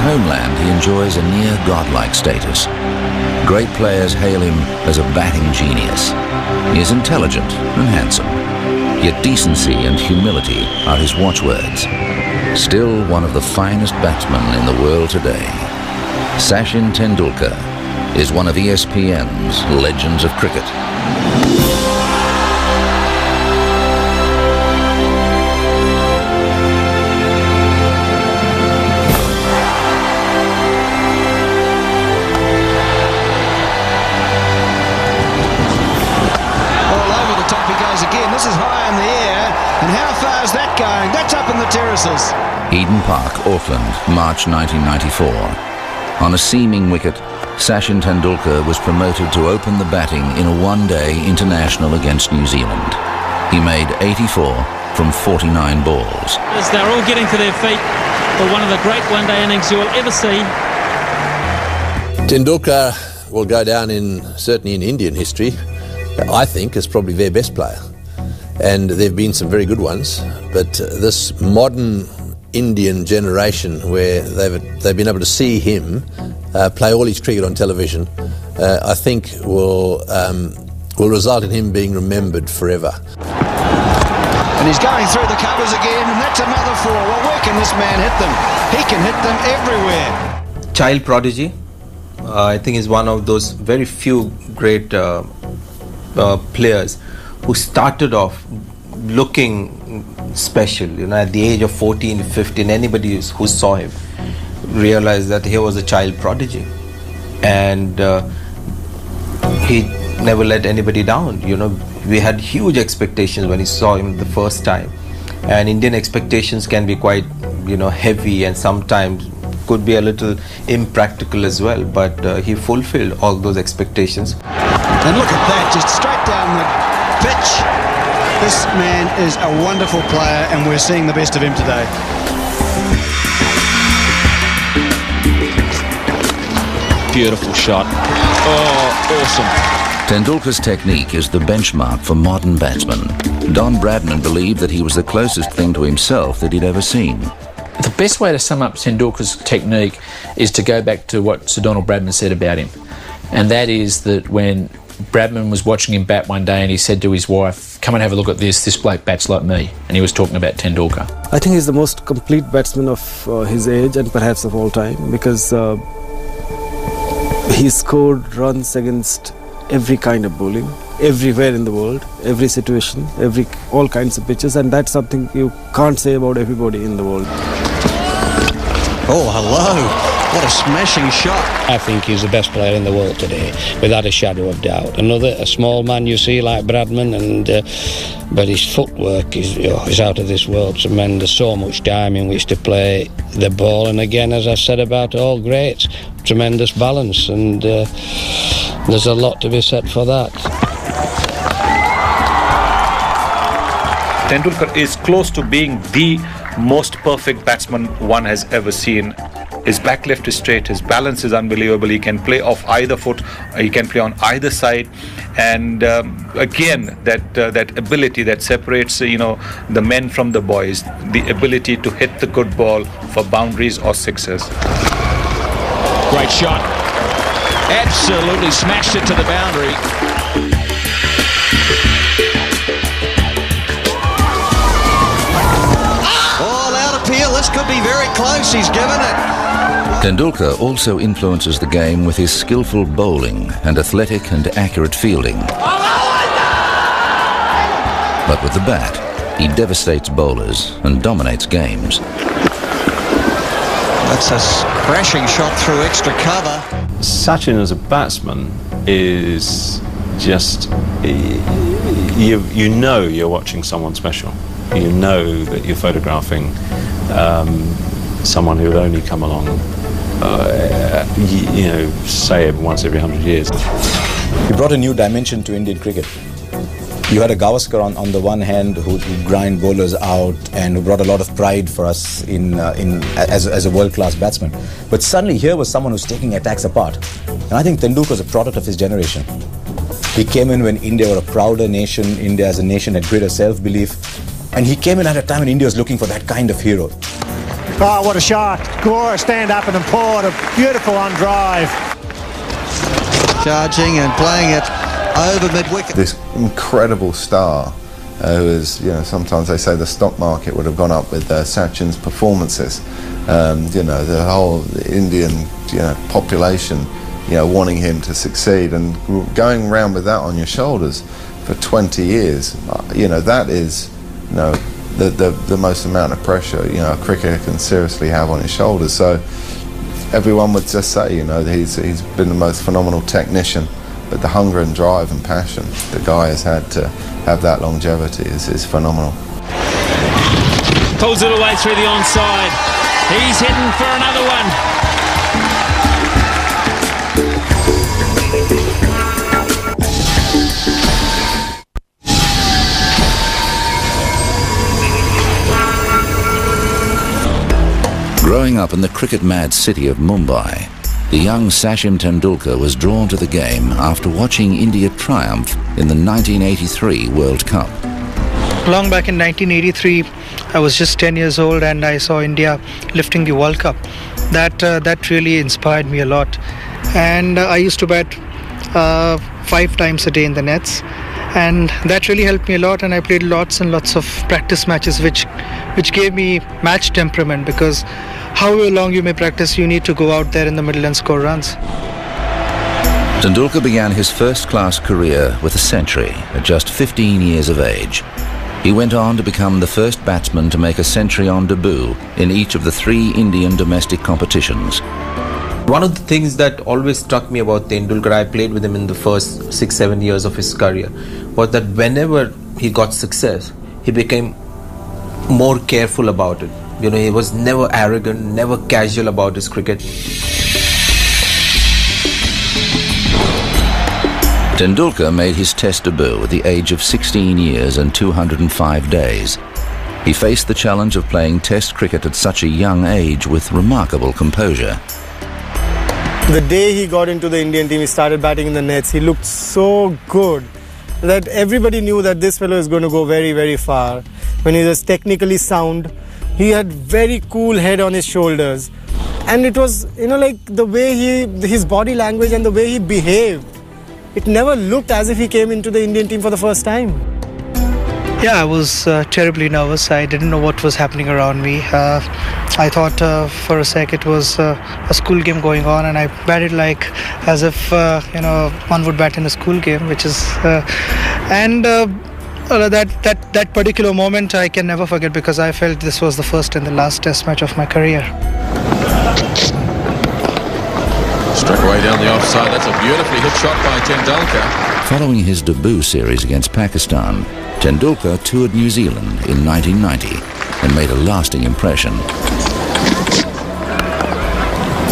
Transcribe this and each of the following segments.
homeland, he enjoys a near godlike status. Great players hail him as a batting genius. He is intelligent and handsome, yet decency and humility are his watchwords. Still one of the finest batsmen in the world today, Sachin Tendulkar is one of ESPN's legends of cricket. This is high in the air, and how far is that going? That's up in the terraces. Eden Park, Auckland, March 1994. On a seaming wicket, Sachin Tendulkar was promoted to open the batting in a one-day international against New Zealand. He made 84 from 49 balls. As they're all getting to their feet for one of the great one-day innings you will ever see. Tendulkar will go down certainly in Indian history, I think, as probably their best player. And there have been some very good ones, but this modern Indian generation, where they've been able to see him play all his cricket on television, I think will result in him being remembered forever. And he's going through the covers again, and that's another four. Well, where can this man hit them? He can hit them everywhere. Child prodigy, I think, is one of those very few great players who started off looking special. You know, at the age of 14, 15, anybody who saw him realized that he was a child prodigy, and he never let anybody down. You know, we had huge expectations when we saw him the first time, and Indian expectations can be quite, you know, heavy and sometimes could be a little impractical as well, but he fulfilled all those expectations. And look at that, just straight down the pitch. This man is a wonderful player, and we're seeing the best of him today. Beautiful shot. Oh, awesome. Tendulkar's technique is the benchmark for modern batsmen. Don Bradman believed that he was the closest thing to himself that he'd ever seen. The best way to sum up Tendulkar's technique is to go back to what Sir Donald Bradman said about him. And that is that when Bradman was watching him bat one day and he said to his wife, "Come and have a look at this bloke bats like me." And he was talking about Tendulkar. I think he's the most complete batsman of his age and perhaps of all time, because he scored runs against every kind of bowling, everywhere in the world, every situation, all kinds of pitches, and that's something you can't say about everybody in the world. Oh, hello. What a smashing shot. I think he's the best player in the world today, without a shadow of doubt. A small man you see like Bradman, but his footwork is out of this world. Tremendous, so much time in which to play the ball. And again, as I said about all greats, tremendous balance, and there's a lot to be said for that. Tendulkar is close to being the most perfect batsman one has ever seen. His back left is straight, his balance is unbelievable, he can play off either foot, he can play on either side, and again, that ability that separates the men from the boys, the ability to hit the good ball for boundaries or sixes. Great shot. Absolutely smashed it to the boundary. All out appeal, this could be very close, he's given it. Tendulkar also influences the game with his skillful bowling and athletic and accurate fielding. But with the bat, he devastates bowlers and dominates games. That's a crashing shot through extra cover. Sachin as a batsman is just, you know you're watching someone special. You know that you're photographing someone who would only come along, say once every 100 years. He brought a new dimension to Indian cricket. You had a Gavaskar on the one hand who grind bowlers out and who brought a lot of pride for us as a world-class batsman. But suddenly here was someone who's taking attacks apart. And I think Tendulkar was a product of his generation. He came in when India were a prouder nation, India as a nation had greater self-belief. And he came in at a time when India was looking for that kind of hero. Oh, what a shot. Gora stand up and pour it. A beautiful on drive. Charging and playing it over mid-wicket. This incredible star who is, you know, sometimes they say the stock market would have gone up with Sachin's performances. You know, the whole Indian, you know, population, you know, wanting him to succeed, and going around with that on your shoulders for 20 years, you know, that is, you know, the most amount of pressure, you know, a cricketer can seriously have on his shoulders. So everyone would just say, you know, he's been the most phenomenal technician, but the hunger and drive and passion the guy has had to have that longevity is phenomenal. Pulls it away through the onside. He's heading for another one. Growing up in the cricket-mad city of Mumbai, the young Sachin Tendulkar was drawn to the game after watching India triumph in the 1983 World Cup. Long back in 1983, I was just 10 years old and I saw India lifting the World Cup. That really inspired me a lot. And I used to bat 5 times a day in the nets. And that really helped me a lot, and I played lots and lots of practice matches which gave me match temperament, because however long you may practice, you need to go out there in the middle and score runs. Tendulkar began his first-class career with a century at just 15 years of age. He went on to become the first batsman to make a century on debut in each of the 3 Indian domestic competitions. One of the things that always struck me about Tendulkar, I played with him in the first 6-7 years of his career, was that whenever he got success, he became more careful about it. You know, he was never arrogant, never casual about his cricket. Tendulkar made his Test debut at the age of 16 years and 205 days. He faced the challenge of playing Test cricket at such a young age with remarkable composure. The day he got into the Indian team, he started batting in the nets. He looked so good that everybody knew that this fellow is going to go very, very far. When he was technically sound, he had very cool head on his shoulders. And it was, you know, like the way his body language and the way he behaved. It never looked as if he came into the Indian team for the first time. Yeah, I was terribly nervous. I didn't know what was happening around me. I thought for a sec it was a school game going on, and I batted like as if you know, one would bat in a school game, which is that particular moment I can never forget, because I felt this was the first and the last Test match of my career. Struck away down the offside. That's a beautifully hit shot by Tendulkar. Following his debut series against Pakistan, Tendulkar toured New Zealand in 1990 and made a lasting impression.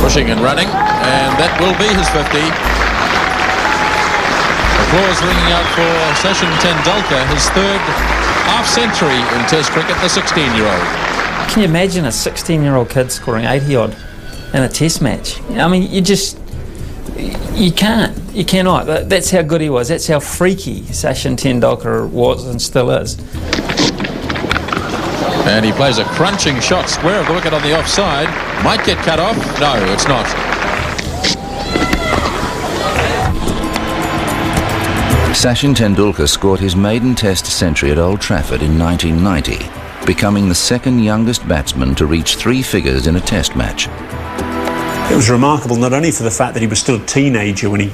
Pushing and running, and that will be his 50. Applause ringing out for Sachin Tendulkar, his 3rd half-century in Test cricket, the 16-year-old. Can you imagine a 16-year-old kid scoring 80-odd in a Test match? I mean, you cannot. That's how good he was. That's how freaky Sachin Tendulkar was and still is. And he plays a crunching shot square of the wicket on the offside. Might get cut off. No, it's not. Sachin Tendulkar scored his maiden Test century at Old Trafford in 1990, becoming the 2nd youngest batsman to reach 3 figures in a Test match. It was remarkable not only for the fact that he was still a teenager when he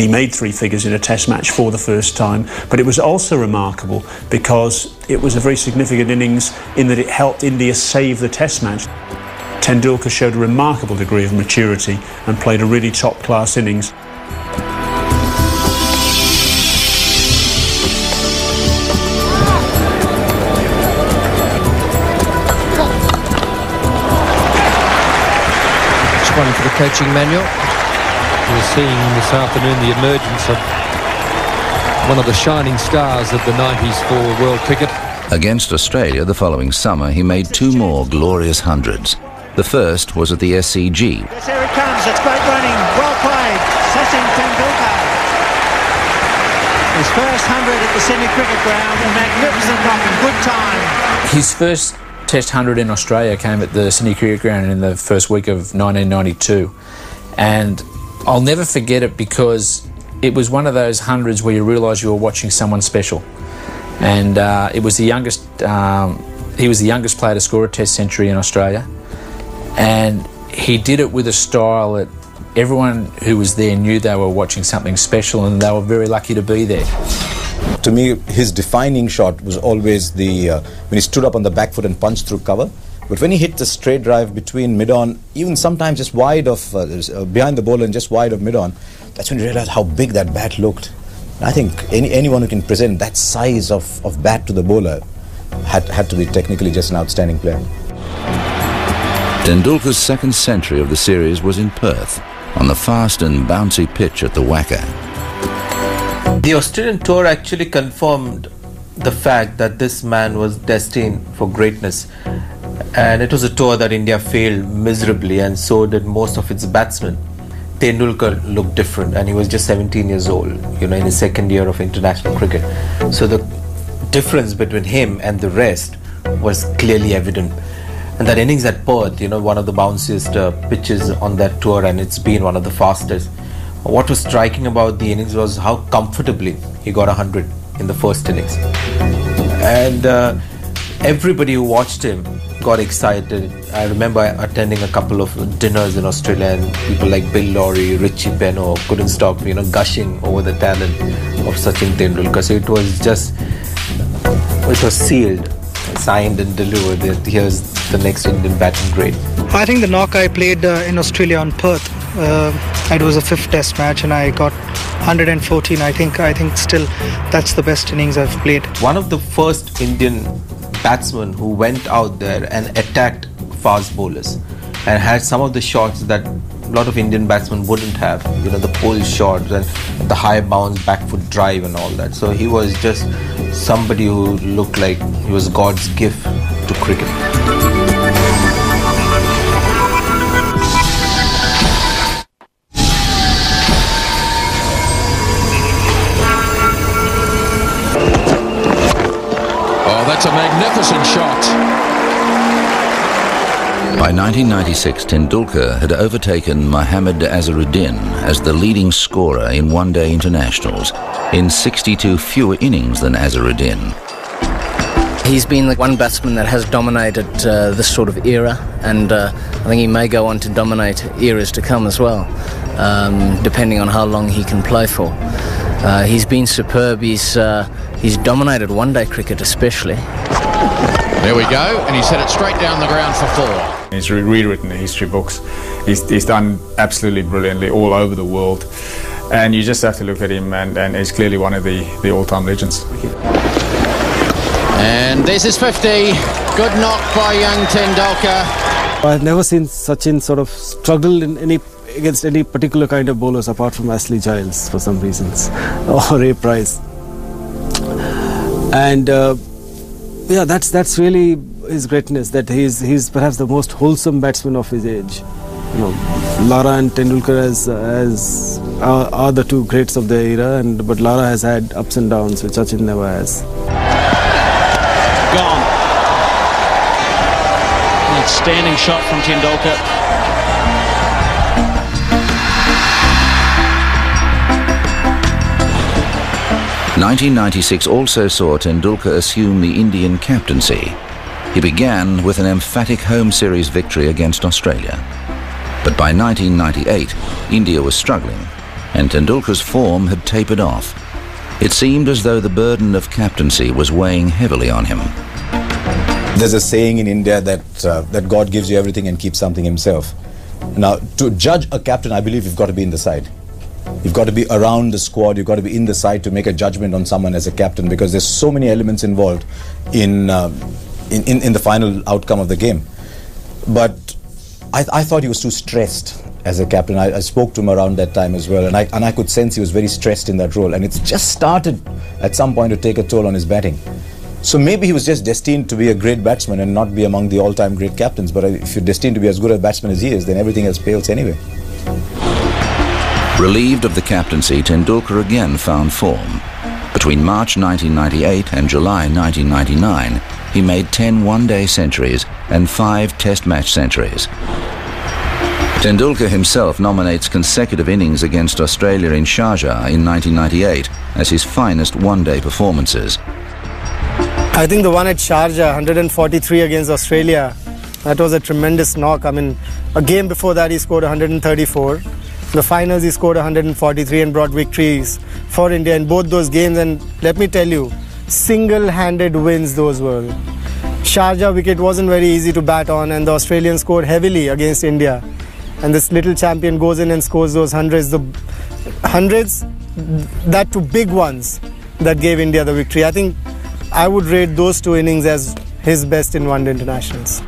made 3 figures in a Test match for the first time, but it was also remarkable because it was a very significant innings in that it helped India save the Test match. Tendulkar showed a remarkable degree of maturity and played a really top-class innings. One for the coaching manual. We're seeing this afternoon the emergence of one of the shining stars of the 90s for world cricket. Against Australia the following summer, he made 2 more glorious hundreds. The first was at the SCG. Yes, here it comes. It's great running. Well played. Sachin Tendulkar. His first 100 at the Sydney Cricket Ground. A magnificent knock in good time. His first Test 100 in Australia came at the Sydney Cricket Ground in the first week of 1992, and I'll never forget it because it was one of those hundreds where you realise you were watching someone special. And it was the youngest. He was the youngest player to score a Test century in Australia, and he did it with a style that everyone who was there knew they were watching something special, and they were very lucky to be there. To me, his defining shot was always when he stood up on the back foot and punched through cover. But when he hit the straight drive between mid-on, even sometimes just wide of behind the bowler and just wide of mid-on, that's when you realise how big that bat looked. I think anyone who can present that size of bat to the bowler had to be technically just an outstanding player. Tendulkar's second century of the series was in Perth, on the fast and bouncy pitch at the Wacker. The Australian tour actually confirmed the fact that this man was destined for greatness, and it was a tour that India failed miserably, and so did most of its batsmen. Tendulkar looked different, and he was just 17 years old, in his second year of international cricket. So the difference between him and the rest was clearly evident. And that innings at Perth, one of the bounciest pitches on that tour, and it's been one of the fastest. What was striking about the innings was how comfortably he got 100 in the first innings. And everybody who watched him got excited. I remember attending a couple of dinners in Australia, and people like Bill Lawry, Richie Beno couldn't stop, gushing over the talent of Sachin Tendulkar. So it was sealed, signed and delivered that here's the next Indian batting great. I think the knock I played in Australia on Perth, it was a 5th Test match, and I got 114. I think still that's the best innings I've played. One of the first Indian batsmen who went out there and attacked fast bowlers and had some of the shots that a lot of Indian batsmen wouldn't have, the pull shots and the high bounce back foot drive and all that. So he was just somebody who looked like he was God's gift to cricket. That's a magnificent shot. By 1996, Tendulkar had overtaken Mohammad Azharuddin as the leading scorer in one-day internationals, in 62 fewer innings than Azharuddin. He's been the one batsman that has dominated this sort of era, and I think he may go on to dominate eras to come as well, depending on how long he can play for. He's been superb. He's dominated one-day cricket especially. There we go, and he's hit it straight down the ground for 4. He's rewritten the history books. He's done absolutely brilliantly all over the world, and you just have to look at him, and he's clearly one of the all-time legends. And this is 50. Good knock by young Tendulkar. I've never seen Sachin sort of struggle against any particular kind of bowlers apart from Ashley Giles for some reasons, or Ray Price. And yeah, that's really his greatness, that he's perhaps the most wholesome batsman of his age. Lara and Tendulkar are the two greats of their era, but Lara has had ups and downs, which Sachin never has. Gone. Outstanding shot from Tendulkar. '96 also saw Tendulkar assume the Indian captaincy. He began with an emphatic home series victory against Australia. But by 1998, India was struggling, and Tendulkar's form had tapered off. It seemed as though the burden of captaincy was weighing heavily on him. There's a saying in India that God gives you everything and keeps something himself. Now, to judge a captain, I believe you've got to be in the side. You've got to be around the squad, you've got to be in the side to make a judgment on someone as a captain, because there's so many elements involved in the final outcome of the game. But I thought he was too stressed as a captain. I spoke to him around that time as well, and I could sense he was very stressed in that role, and it's just started at some point to take a toll on his batting. So maybe he was just destined to be a great batsman and not be among the all-time great captains, but if you're destined to be as good a batsman as he is, then everything else pales anyway. Relieved of the captaincy, Tendulkar again found form. But Between March 1998 and July 1999, he made 10 one-day centuries and 5 test match centuries. Tendulkar himself nominates consecutive innings against Australia in Sharjah in 1998 as his finest one-day performances. I think the one at Sharjah, 143 against Australia, that was a tremendous knock. I mean, a game before that he scored 134. The finals he scored 143 and brought victories for India in both those games. And let me tell you, single-handed wins those were. Sharjah wicket wasn't very easy to bat on, and the Australians scored heavily against India. And this little champion goes in and scores those hundreds. The hundreds, that two big ones that gave India the victory. I think I would rate those 2 innings as his best in one-day internationals.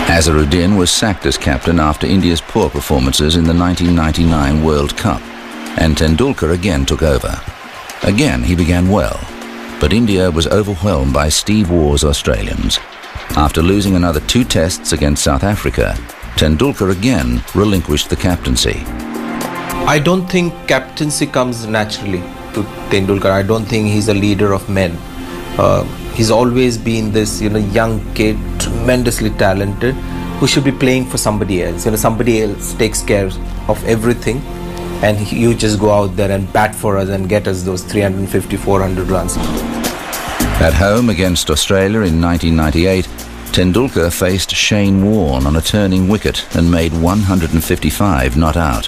Azharuddin was sacked as captain after India's poor performances in the 1999 World Cup, and Tendulkar again took over. Again he began well, but India was overwhelmed by Steve Waugh's Australians. After losing another 2 tests against South Africa, Tendulkar again relinquished the captaincy. I don't think captaincy comes naturally to Tendulkar. I don't think he's a leader of men. He's always been this, young kid, tremendously talented, who should be playing for somebody else. Somebody else takes care of everything, and you just go out there and bat for us and get us those 350, 400 runs. At home against Australia in 1998, Tendulkar faced Shane Warne on a turning wicket and made 155 not out.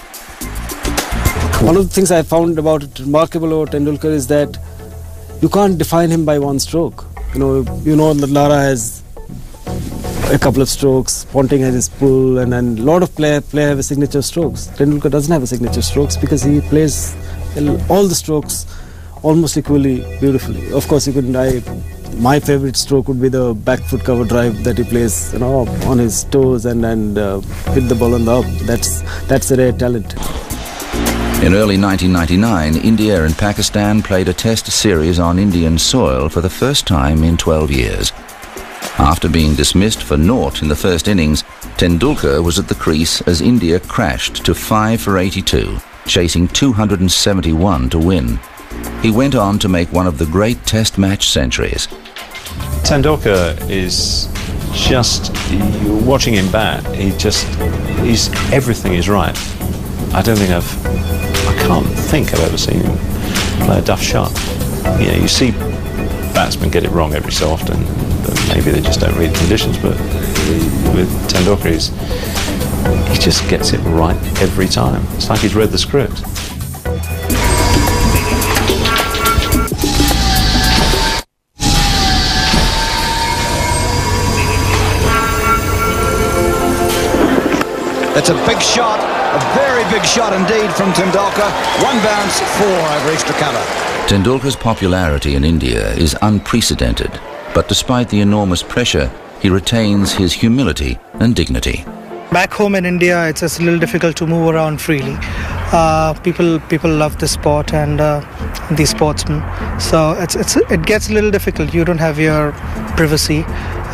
One of the things I found remarkable about Tendulkar is that you can't define him by one stroke. That Lara has a couple of strokes, Ponting has his pull, and then a lot of players have a signature strokes. Tendulkar doesn't have a signature strokes because he plays all the strokes almost equally beautifully. Of course, my favorite stroke would be the back foot cover drive that he plays, on his toes and hit the ball on the up. That's a rare talent. In early 1999, India and Pakistan played a test series on Indian soil for the first time in 12 years. After being dismissed for naught in the first innings, Tendulkar was at the crease as India crashed to 5 for 82, chasing 271 to win. He went on to make one of the great test match centuries. Tendulkar is just, you're watching him bat, everything is right. I can't think I've ever seen him play a duff shot. You see batsmen get it wrong every so often. Maybe they just don't read the conditions, but with Tendulkar, he just gets it right every time. It's like he's read the script. It's a big shot, a very big shot indeed from Tendulkar. 1 bounce, 4 over extra cover. Tendulkar's popularity in India is unprecedented, but despite the enormous pressure, he retains his humility and dignity. Back home in India, it's a little difficult to move around freely. People love the sport and the sportsmen, so it gets a little difficult. You don't have your privacy.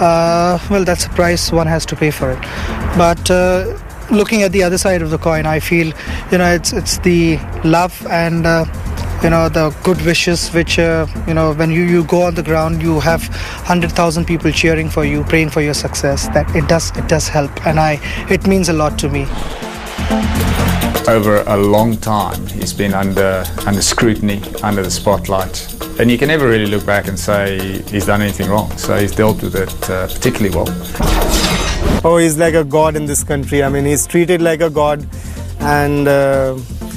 Well, that's a price one has to pay for it. But looking at the other side of the coin, I feel it's the love and the good wishes which when you go on the ground, you have 100,000 people cheering for you, praying for your success. That it does help, and it means a lot to me. Over a long time, he's been under scrutiny, under the spotlight, and you can never really look back and say he's done anything wrong. So he's dealt with it particularly well. Oh, he's like a god in this country. I mean, he's treated like a god, and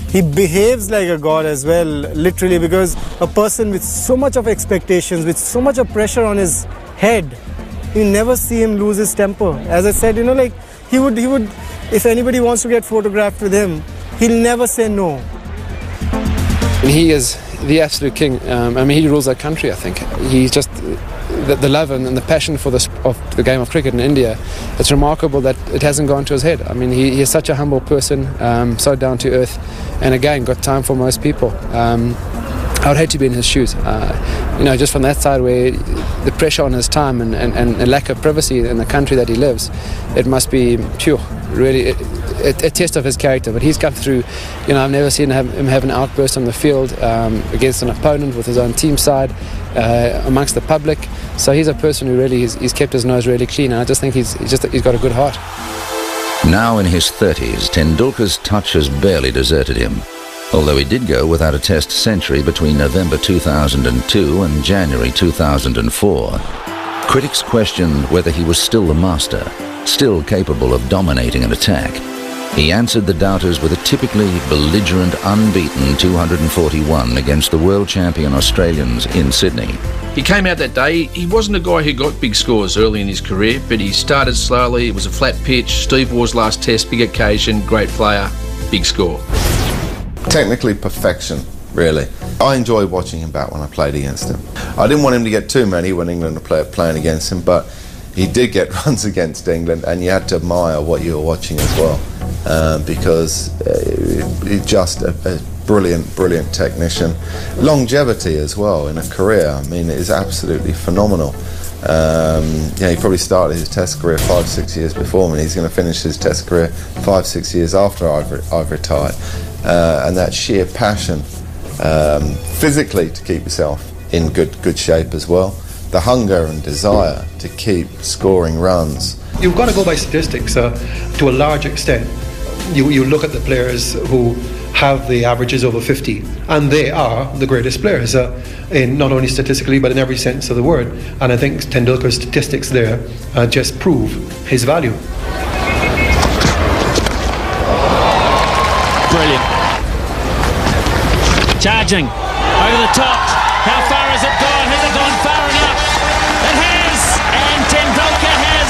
he behaves like a god as well, literally, because a person with so much of expectations, with so much of pressure on his head, you never see him lose his temper. As I said, he would, if anybody wants to get photographed with him, he'll never say no. He is the absolute king. He rules our country, I think. He's just the love and the passion for the game of cricket in India. It's remarkable that it hasn't gone to his head. I mean, he is such a humble person, so down to earth, and again, got time for most people. I would hate to be in his shoes. Just from that side where the pressure on his time and lack of privacy in the country that he lives, it must be, really, a test of his character. But he's come through. You know, I've never seen him have an outburst on the field against an opponent with his own team side, amongst the public. So he's a person who really he's kept his nose really clean, and I just think he's got a good heart. Now in his 30s, Tendulkar's touch has barely deserted him, although he did go without a Test century between November 2002 and January 2004. Critics questioned whether he was still the master, still capable of dominating an attack. He answered the doubters with a typically belligerent, unbeaten 241 against the world champion Australians in Sydney. He came out that day. He wasn't a guy who got big scores early in his career, but he started slowly. It was a flat pitch. Steve Waugh's last Test, big occasion, great player, big score. Technically perfection, really. I enjoyed watching him bat when I played against him. I didn't want him to get too many when England were playing against him, but he did get runs against England, and you had to admire what you were watching as well, because he's just a brilliant technician. Longevity as well in a career, I mean, it is absolutely phenomenal. He probably started his Test career 5-6 years before me. He's going to finish his Test career 5-6 years after I've retired. And that sheer passion, physically, to keep yourself in good shape as well. The hunger and desire to keep scoring runs. You've got to go by statistics to a large extent. You look at the players who have the averages over 50, and they are the greatest players, in not only statistically but in every sense of the word. And I think Tendulkar's statistics there just prove his value. Brilliant. Charging over the top. How far has it gone? Has it gone far enough? It has, and Tendulkar has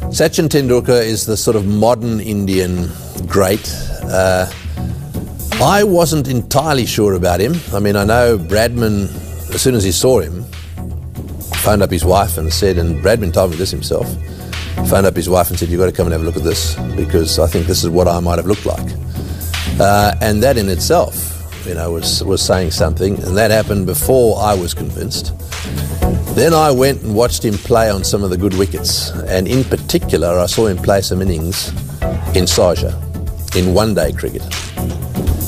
100. Sachin Tendulkar is the sort of modern Indian great. I wasn't entirely sure about him. I mean, I know Bradman, as soon as he saw him, phoned up his wife and said, and Bradman told me this himself, phoned up his wife and said, you've got to come and have a look at this, because I think this is what I might have looked like. And that in itself, you know, was saying something, and that happened before I was convinced. Then I went and watched him play on some of the good wickets, and in particular I saw him play some innings in Sharjah, in one-day cricket,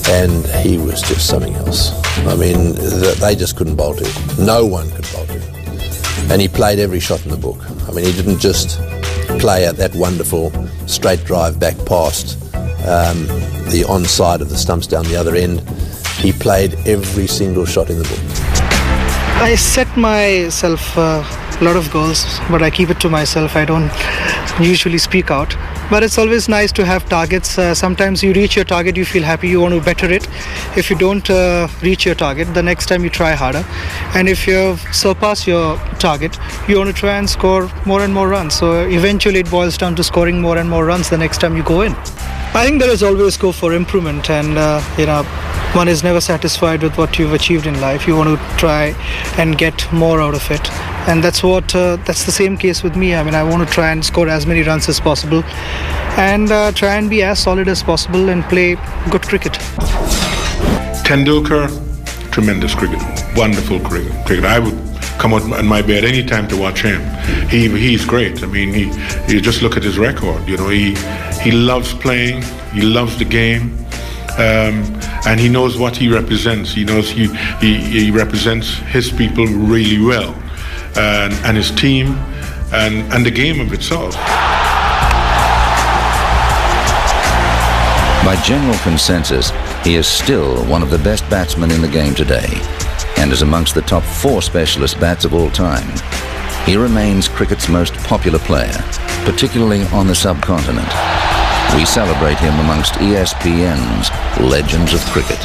and he was just something else. I mean, they just couldn't bowl to him. No one could bowl to him. And he played every shot in the book. I mean, he didn't just play at that wonderful straight drive back past the onside of the stumps down the other end. He played every single shot in the book. I set myself a lot of goals, but I keep it to myself. I don't usually speak out. But it's always nice to have targets. Sometimes you reach your target, you feel happy, you want to better it. If you don't reach your target, the next time you try harder. And if you surpass your target, you want to try and score more and more runs. So eventually it boils down to scoring more and more runs the next time you go in. I think there is always scope for improvement, and one is never satisfied with what you've achieved in life. You want to try and get more out of it, and that's the same case with me. I mean, I want to try and score as many runs as possible, and try and be as solid as possible and play good cricket. Tendulkar, tremendous cricket, wonderful cricket. I would come out on my bed any time to watch him. He's great. I mean, you just look at his record. You know, he loves playing. He loves the game. And he knows what he represents. He knows he represents his people really well, and his team, and the game of itself. By general consensus, he is still one of the best batsmen in the game today, and is amongst the top 4 specialist bats of all time. He remains cricket's most popular player, particularly on the subcontinent. We celebrate him amongst ESPN's legends of cricket.